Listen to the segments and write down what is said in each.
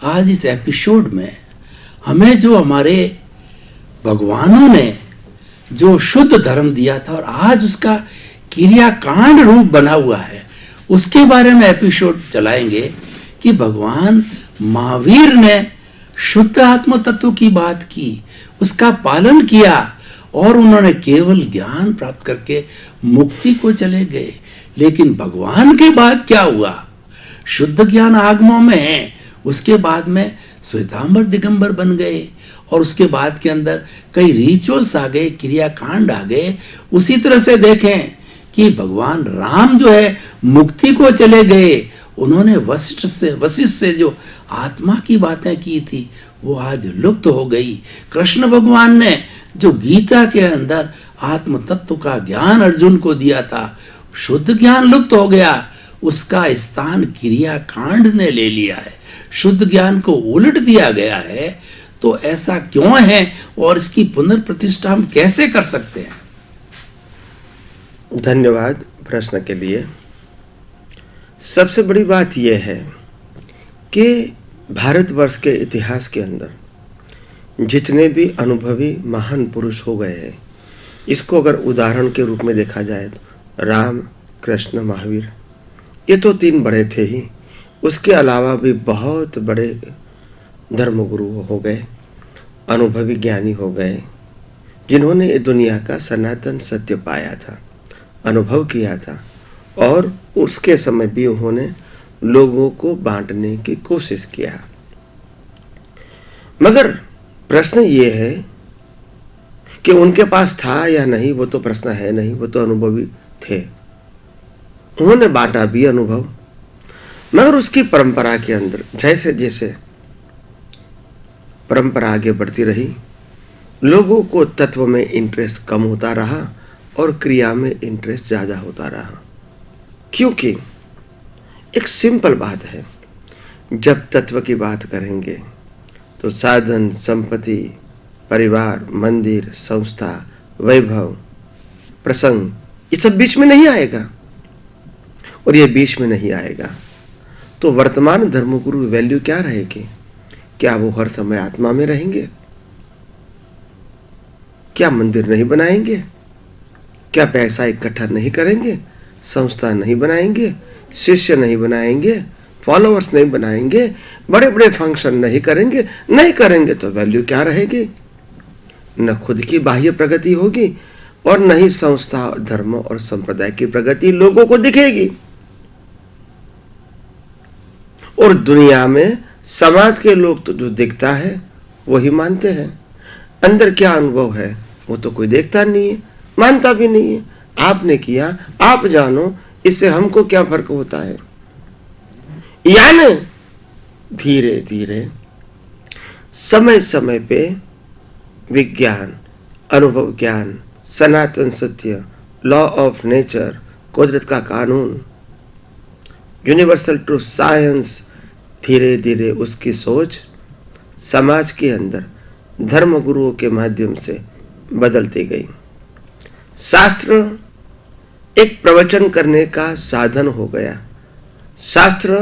आज इस एपिसोड में हमें जो हमारे भगवानों ने जो शुद्ध धर्म दिया था और आज उसका क्रियाकांड रूप बना हुआ है, उसके बारे में एपिसोड चलाएंगे कि भगवान महावीर ने शुद्ध आत्म तत्व की बात की, उसका पालन किया और उन्होंने केवल ज्ञान प्राप्त करके मुक्ति को चले गए। लेकिन भगवान के बाद क्या हुआ? शुद्ध ज्ञान आगमों में है, उसके बाद में श्वेतांबर दिगंबर बन गए और उसके बाद के अंदर कई रिचुअल्स आ गए, क्रियाकांड आ गए। उसी तरह से देखें कि भगवान राम जो है मुक्ति को चले गए, उन्होंने वशिष्ठ से जो आत्मा की बातें की थी वो आज लुप्त हो गई। कृष्ण भगवान ने जो गीता के अंदर आत्म तत्व का ज्ञान अर्जुन को दिया था, शुद्ध ज्ञान लुप्त हो गया, उसका स्थान क्रियाकांड ने ले लिया है, शुद्ध ज्ञान को उलट दिया गया है। तो ऐसा क्यों है और इसकी पुनर्प्रतिष्ठा हम कैसे कर सकते हैं? धन्यवाद प्रश्न के लिए। सबसे बड़ी बात यह है कि भारतवर्ष के इतिहास के अंदर जितने भी अनुभवी महान पुरुष हो गए हैं, इसको अगर उदाहरण के रूप में देखा जाए तो राम, कृष्ण, महावीर, ये तो 3 बड़े थे ही। उसके अलावा भी बहुत बड़े धर्मगुरु हो गए, अनुभवी ज्ञानी हो गए, जिन्होंने दुनिया का सनातन सत्य पाया था, अनुभव किया था और उसके समय भी उन्होंने लोगों को बांटने की कोशिश किया। मगर प्रश्न ये है कि उनके पास था या नहीं, वो तो प्रश्न है नहीं, वो तो अनुभवी थे, उन्होंने बांटा भी अनुभव। मगर उसकी परंपरा के अंदर जैसे जैसे परंपरा आगे बढ़ती रही, लोगों को तत्व में इंटरेस्ट कम होता रहा और क्रिया में इंटरेस्ट ज्यादा होता रहा। क्योंकि एक सिंपल बात है, जब तत्व की बात करेंगे तो साधन, संपत्ति, परिवार, मंदिर, संस्था, वैभव, प्रसंग, ये सब बीच में नहीं आएगा। और ये बीच में नहीं आएगा तो वर्तमान धर्मगुरु वैल्यू क्या रहेगी? क्या वो हर समय आत्मा में रहेंगे? क्या मंदिर नहीं बनाएंगे? क्या पैसा इकट्ठा नहीं करेंगे? संस्था नहीं बनाएंगे? शिष्य नहीं बनाएंगे? फॉलोअर्स नहीं बनाएंगे? बड़े बड़े फंक्शन नहीं करेंगे? नहीं करेंगे तो वैल्यू क्या रहेगी? न खुद की बाह्य प्रगति होगी और न ही संस्था, धर्म और संप्रदाय की प्रगति लोगों को दिखेगी। और दुनिया में समाज के लोग तो जो दिखता है वही मानते हैं, अंदर क्या अनुभव है वो तो कोई देखता नहीं है, मानता भी नहीं है। आपने किया, आप जानो, इससे हमको क्या फर्क होता है? यानी धीरे धीरे समय समय पे विज्ञान, अनुभव ज्ञान, सनातन सत्य, लॉ ऑफ नेचर, कुदरत का कानून, यूनिवर्सल ट्रूथ, साइंस, धीरे धीरे उसकी सोच समाज के अंदर धर्म गुरुओं के माध्यम से बदलती गई। शास्त्र एक प्रवचन करने का साधन हो गया। शास्त्र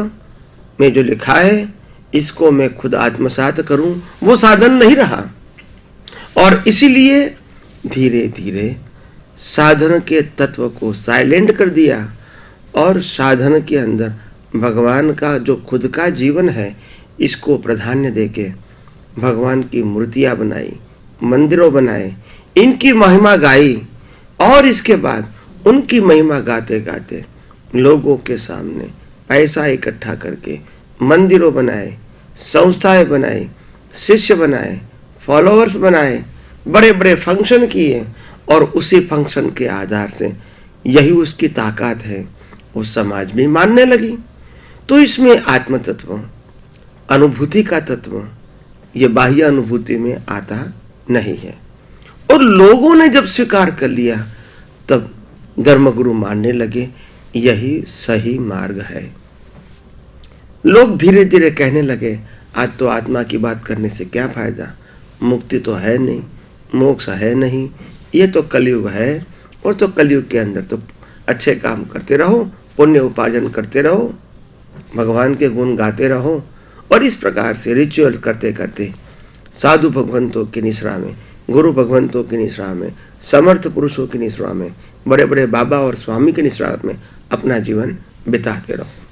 में जो लिखा है इसको मैं खुद आत्मसात करूं, वो साधन नहीं रहा। और इसीलिए धीरे धीरे साधन के तत्व को साइलेंट कर दिया और साधन के अंदर भगवान का जो खुद का जीवन है इसको प्राधान्य देके भगवान की मूर्तियां बनाई, मंदिरों बनाए, इनकी महिमा गाई और इसके बाद उनकी महिमा गाते गाते लोगों के सामने पैसा इकट्ठा करके मंदिरों बनाए, संस्थाएं बनाई, शिष्य बनाए, फॉलोअर्स बनाए, बड़े बड़े फंक्शन किए और उसी फंक्शन के आधार से यही उसकी ताकत है, वो समाज में मानने लगी। तो इसमें आत्म तत्व, अनुभूति का तत्व, ये बाह्य अनुभूति में आता नहीं है। और लोगों ने जब स्वीकार कर लिया तब धर्मगुरु मानने लगे यही सही मार्ग है। लोग धीरे धीरे कहने लगे आज तो आत्मा की बात करने से क्या फायदा, मुक्ति तो है नहीं, मोक्ष है नहीं, ये तो कलयुग है। और तो कलयुग के अंदर तो अच्छे काम करते रहो, पुण्य उपार्जन करते रहो, भगवान के गुण गाते रहो और इस प्रकार से रिचुअल करते करते साधु भगवंतों की निश्रा में, गुरु भगवंतों की निश्रा में, समर्थ पुरुषों की निश्रा में, बड़े बड़े बाबा और स्वामी की निश्रा में अपना जीवन बिताते रहो।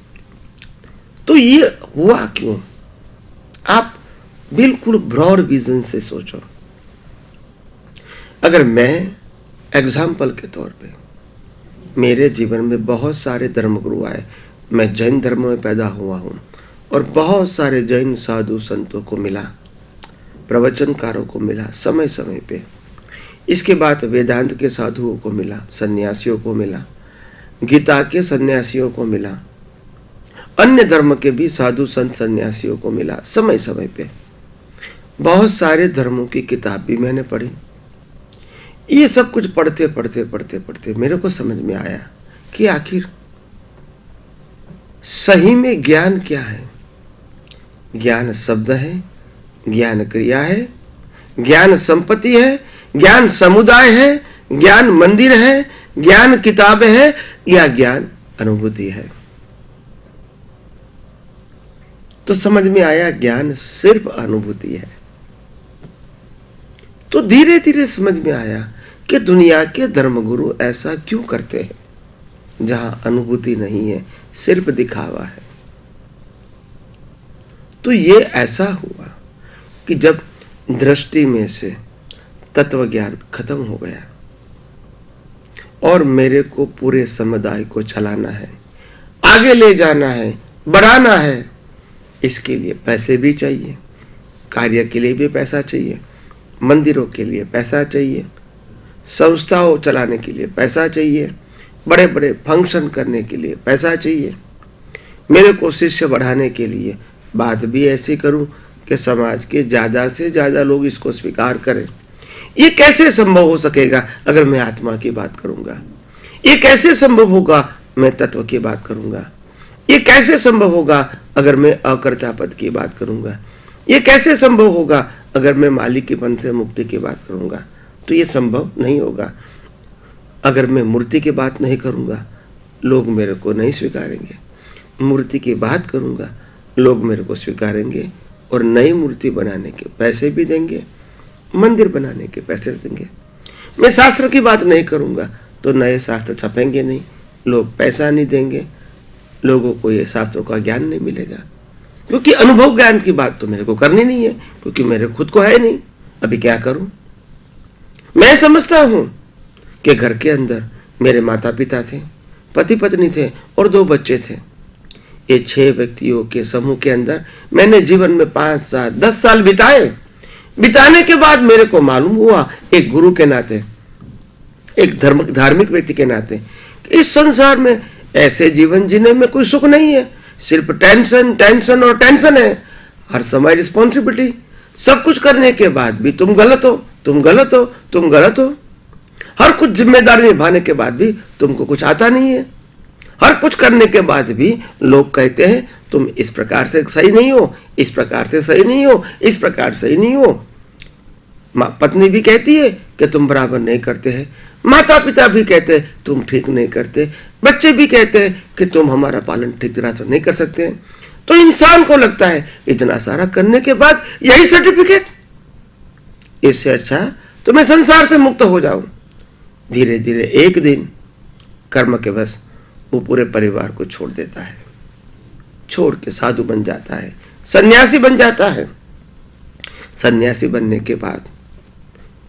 तो ये हुआ क्यों? आप बिल्कुल ब्रॉड विजन से सोचो। अगर मैं एग्जाम्पल के तौर पे, मेरे जीवन में बहुत सारे धर्मगुरु आए, मैं जैन धर्म में पैदा हुआ हूँ और बहुत सारे जैन साधु संतों को मिला, प्रवचनकारों को मिला समय समय पे। इसके बाद वेदांत के साधुओं को मिला, सन्यासियों को मिला, गीता के सन्यासियों को मिला, अन्य धर्म के भी साधु संत सन्यासियों को मिला समय समय पे। बहुत सारे धर्मों की किताब भी मैंने पढ़ी। ये सब कुछ पढ़ते पढ़ते पढ़ते पढ़ते मेरे को समझ में आया कि आखिर सही में ज्ञान क्या है। ज्ञान शब्द है, ज्ञान क्रिया है, ज्ञान संपत्ति है, ज्ञान समुदाय है, ज्ञान मंदिर है, ज्ञान किताबें है, या ज्ञान अनुभूति है। तो समझ में आया ज्ञान सिर्फ अनुभूति है। तो धीरे धीरे समझ में आया कि दुनिया के धर्मगुरु ऐसा क्यों करते हैं जहां अनुभूति नहीं है, सिर्फ दिखावा है। तो ये ऐसा हुआ कि जब दृष्टि में से तत्व ज्ञान खत्म हो गया और मेरे को पूरे समुदाय को चलाना है, आगे ले जाना है, बढ़ाना है, इसके लिए पैसे भी चाहिए, कार्य के लिए भी पैसा चाहिए, मंदिरों के लिए पैसा चाहिए, संस्थाओं चलाने के लिए पैसा चाहिए, बड़े बड़े फंक्शन करने के लिए पैसा चाहिए, मेरे को शिष्य बढ़ाने के लिए बात भी ऐसी करूं कि समाज के ज़्यादा से ज़्यादा लोग इसको स्वीकार करें। ये कैसे संभव हो सकेगा अगर मैं आत्मा की बात करूंगा? ये कैसे संभव होगा मैं तत्व की बात करूंगा? ये कैसे संभव होगा अगर मैं अकर्ता पद की बात करूंगा? ये कैसे संभव होगा अगर मैं मालिक के पन से मुक्ति की बात करूंगा? तो ये संभव नहीं होगा। अगर मैं मूर्ति की बात नहीं करूंगा, लोग मेरे को नहीं स्वीकारेंगे। मूर्ति की बात करूंगा, लोग मेरे को स्वीकारेंगे और नई मूर्ति बनाने के पैसे भी देंगे, मंदिर बनाने के पैसे देंगे। मैं शास्त्र की बात नहीं करूंगा तो नए शास्त्र छपेंगे नहीं, लोग पैसा नहीं देंगे, लोगों को ये शास्त्रों का ज्ञान नहीं मिलेगा। क्योंकि अनुभव ज्ञान की बात तो मेरे को करनी नहीं है, क्योंकि मेरे खुद को है नहीं। अभी क्या करूं? मैं समझता हूं कि घर के अंदर मेरे माता पिता थे, पति पत्नी थे और 2 बच्चे थे। ये 6 व्यक्तियों के समूह के अंदर मैंने जीवन में 5 साल 10 साल बिताने के बाद मेरे को मालूम हुआ, एक गुरु के नाते, एक धार्मिक व्यक्ति के नाते, कि इस संसार में ऐसे जीवन जीने में कोई सुख नहीं है। सिर्फ टेंशन टेंशन और टेंशन है, हर समय रिस्पॉन्सिबिलिटी। सब कुछ करने के बाद भी तुम गलत हो, तुम गलत हो, तुम गलत हो। हर कुछ जिम्मेदारी निभाने के बाद भी तुमको कुछ आता नहीं है। हर कुछ करने के बाद भी लोग कहते हैं तुम इस प्रकार से सही नहीं हो, इस प्रकार से सही नहीं हो, इस प्रकार सही नहीं हो। पत्नी भी कहती है कि तुम बराबर नहीं करते हैं, माता पिता भी कहते हैं तुम ठीक नहीं करते, बच्चे भी कहते हैं कि तुम हमारा पालन ठीक तरह से नहीं कर सकते हैं। तो इंसान को लगता है इतना सारा करने के बाद यही सर्टिफिकेट, इससे अच्छा तो मैं संसार से मुक्त हो जाऊं। धीरे धीरे एक दिन कर्म के बस वो पूरे परिवार को छोड़ देता है, छोड़ के साधु बन जाता है, सन्यासी बन जाता है। सन्यासी बनने के बाद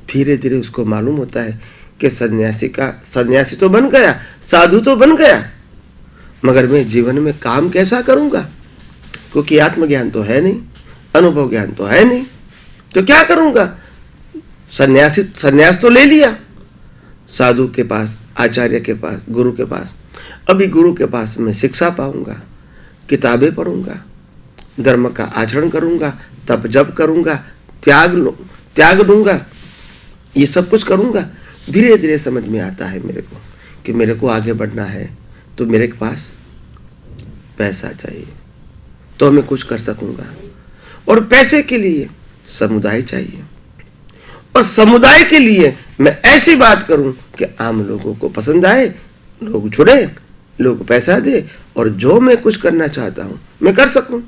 धीरे धीरे उसको मालूम होता है कि सन्यासी तो बन गया, साधु तो बन गया, मगर मैं जीवन में काम कैसा करूंगा? क्योंकि आत्मज्ञान तो है नहीं, अनुभव ज्ञान तो है नहीं, तो क्या करूंगा? सन्यास तो ले लिया, साधु के पास, आचार्य के पास, गुरु के पास। अभी गुरु के पास मैं शिक्षा पाऊंगा, किताबें पढ़ूंगा, धर्म का आचरण करूंगा, तप जप करूंगा, त्याग दूंगा, ये सब कुछ करूंगा। धीरे धीरे समझ में आता है मेरे को कि मेरे को आगे बढ़ना है तो मेरे पास पैसा चाहिए, तो मैं कुछ कर सकूंगा। और पैसे के लिए समुदाय चाहिए, और समुदाय के लिए मैं ऐसी बात करूं कि आम लोगों को पसंद आए, लोग जुड़े, लोग पैसा दे, और जो मैं कुछ करना चाहता हूं मैं कर सकूं।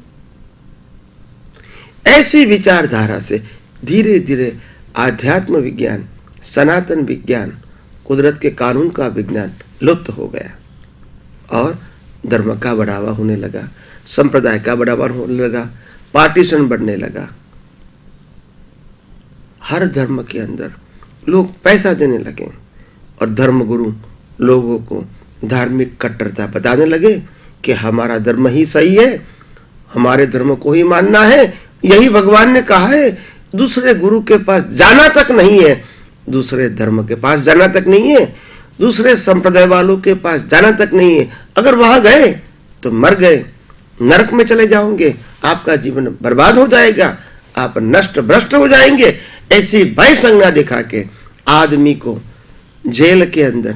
ऐसी विचारधारा से धीरे धीरे आध्यात्म विज्ञान, सनातन विज्ञान, कुदरत के कानून का विज्ञान लुप्त हो गया और धर्म का बढ़ावा होने लगा, संप्रदाय का बढ़ावा होने लगा, पार्टीशन बढ़ने लगा। हर धर्म के अंदर लोग पैसा देने लगे और धर्मगुरु लोगों को धार्मिक कट्टरता बताने लगे कि हमारा धर्म ही सही है, हमारे धर्म को ही मानना है, यही भगवान ने कहा है, दूसरे गुरु के पास जाना तक नहीं है, दूसरे धर्म के पास जाना तक नहीं है, दूसरे संप्रदाय वालों के पास जाना तक नहीं है। अगर वहां गए तो मर गए, नरक में चले जाओगे, आपका जीवन बर्बाद हो जाएगा, आप नष्ट भ्रष्ट हो जाएंगे। ऐसी भय संज्ञा दिखा के आदमी को जेल के अंदर,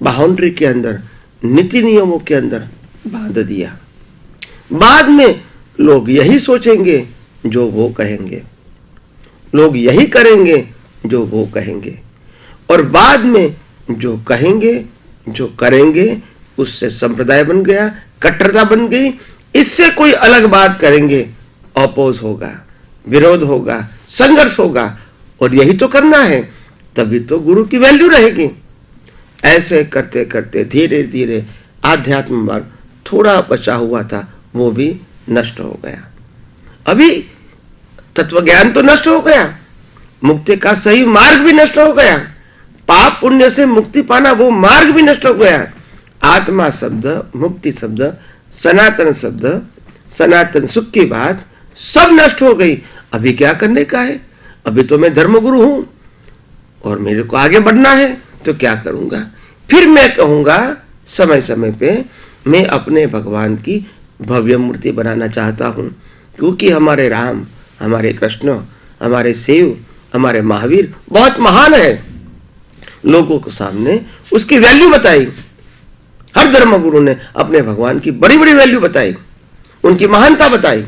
बाउंड्री के अंदर, नीति नियमों के अंदर बांध दिया। बाद में लोग यही सोचेंगे जो वो कहेंगे, लोग यही करेंगे जो वो कहेंगे, और बाद में जो कहेंगे जो करेंगे उससे संप्रदाय बन गया, कट्टरता बन गई। इससे कोई अलग बात करेंगे, अपोज होगा, विरोध होगा, संघर्ष होगा, और यही तो करना है, तभी तो गुरु की वैल्यू रहेगी। ऐसे करते करते धीरे धीरे आध्यात्म मार्ग थोड़ा बचा हुआ था वो भी नष्ट हो गया। अभी तत्व ज्ञान तो नष्ट हो गया, मुक्ति का सही मार्ग भी नष्ट हो गया, पाप पुण्य से मुक्ति पाना वो मार्ग भी नष्ट हो गया। आत्मा शब्द, मुक्ति शब्द, सनातन शब्द, सनातन सुख की बात सब नष्ट हो गई। अभी क्या करने का है? अभी तो मैं धर्मगुरु हूं और मेरे को आगे बढ़ना है, तो क्या करूंगा? फिर मैं कहूंगा समय समय पे मैं अपने भगवान की भव्य मूर्ति बनाना चाहता हूं, क्योंकि हमारे राम, हमारे कृष्ण, हमारे शिव, हमारे महावीर बहुत महान है। लोगों के सामने उसकी वैल्यू बताई। हर धर्मगुरु ने अपने भगवान की बड़ी बड़ी वैल्यू बताई, उनकी महानता बताई,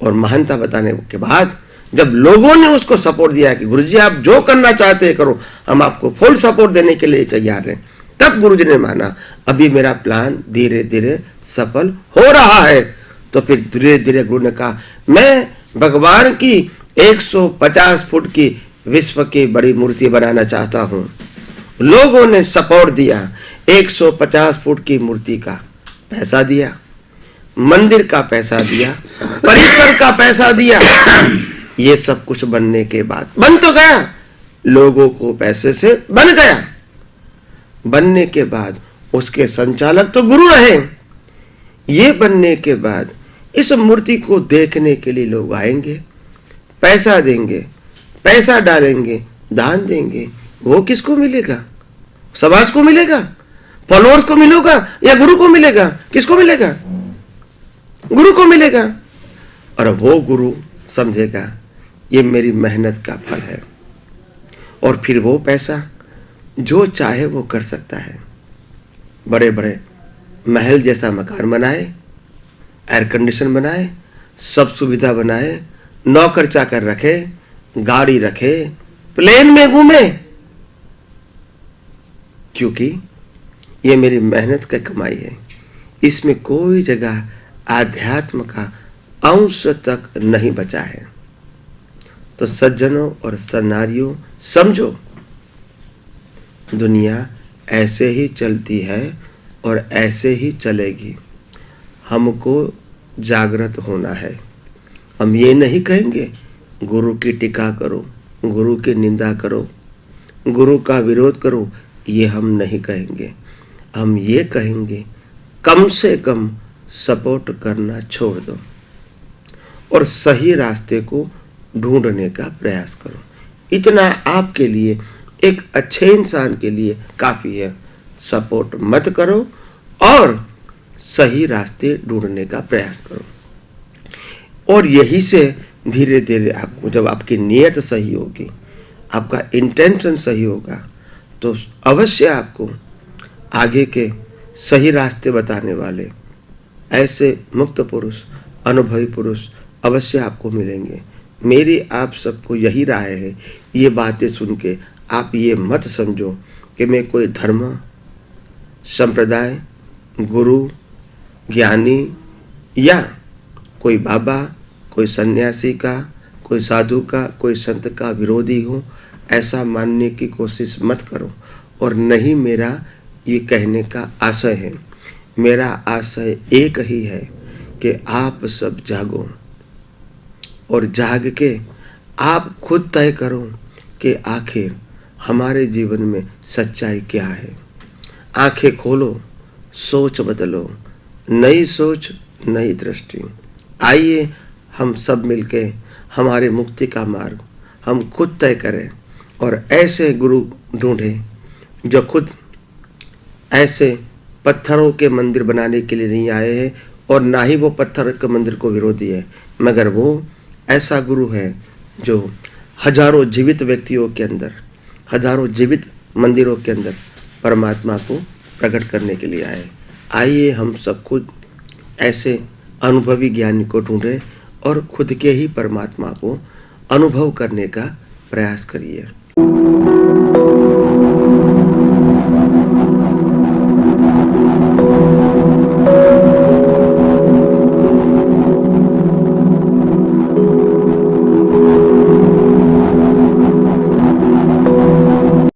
और महानता बताने के बाद जब लोगों ने उसको सपोर्ट दिया कि गुरुजी आप जो करना चाहते हैं करो, हम आपको फुल सपोर्ट देने के लिए तैयार हैं, तब गुरुजी ने माना अभी मेरा प्लान धीरे धीरे सफल हो रहा है। तो फिर धीरे धीरे गुरु ने कहा मैं भगवान की 150 फुट की विश्व की बड़ी मूर्ति बनाना चाहता हूं। लोगों ने सपोर्ट दिया, 150 फुट की मूर्ति का पैसा दिया, मंदिर का पैसा दिया, परिसर का पैसा दिया। ये सब कुछ बनने के बाद बन तो गया, लोगों को पैसे से बन गया। बनने के बाद उसके संचालक तो गुरु रहे। ये बनने के बाद इस मूर्ति को देखने के लिए लोग आएंगे, पैसा देंगे, पैसा डालेंगे, दान देंगे। वो किसको मिलेगा? समाज को मिलेगा, फॉलोअर्स को मिलेगा, या गुरु को मिलेगा? किसको मिलेगा? गुरु को मिलेगा। और वो गुरु समझेगा ये मेरी मेहनत का फल है, और फिर वो पैसा जो चाहे वो कर सकता है। बड़े बड़े महल जैसा मकान बनाए, एयर कंडीशन बनाए, सब सुविधा बनाए, नौकर चाकर रखे, गाड़ी रखे, प्लेन में घूमे, क्योंकि ये मेरी मेहनत का कमाई है। इसमें कोई जगह आध्यात्म का अंश तक नहीं बचा है। तो सज्जनों और सन्नारियों समझो, दुनिया ऐसे ही चलती है और ऐसे ही चलेगी। हमको जागृत होना है। हम ये नहीं कहेंगे गुरु की टीका करो, गुरु की निंदा करो, गुरु का विरोध करो, ये हम नहीं कहेंगे। हम ये कहेंगे कम से कम सपोर्ट करना छोड़ दो और सही रास्ते को ढूंढने का प्रयास करो। इतना आपके लिए, एक अच्छे इंसान के लिए काफी है। सपोर्ट मत करो और सही रास्ते ढूंढने का प्रयास करो। और यही से धीरे धीरे आपको, जब आपकी नीयत सही होगी, आपका इंटेंशन सही होगा, तो अवश्य आपको आगे के सही रास्ते बताने वाले ऐसे मुक्त पुरुष, अनुभवी पुरुष अवश्य आपको मिलेंगे। मेरी आप सबको यही राय है, ये बातें सुन के आप ये मत समझो कि मैं कोई धर्म, संप्रदाय, गुरु, ज्ञानी या कोई बाबा कोई सन्यासी का, कोई साधु का, कोई संत का विरोधी हूँ ऐसा मानने की कोशिश मत करो। और नहीं मेरा ये कहने का आशय है, मेरा आशय एक ही है कि आप सब जागो और जाग के आप खुद तय करो कि आखिर हमारे जीवन में सच्चाई क्या है। आंखें खोलो, सोच बदलो, नई सोच, नई दृष्टि। आइए हम सब मिलके हमारे मुक्ति का मार्ग हम खुद तय करें और ऐसे गुरु ढूंढें जो खुद ऐसे पत्थरों के मंदिर बनाने के लिए नहीं आए हैं और ना ही वो पत्थर के मंदिर को विरोधी है, मगर वो ऐसा गुरु है जो हजारों जीवित व्यक्तियों के अंदर, हजारों जीवित मंदिरों के अंदर परमात्मा को प्रकट करने के लिए आए। आइए हम सब खुद ऐसे अनुभवी ज्ञानी को ढूंढें और खुद के ही परमात्मा को अनुभव करने का प्रयास करिए।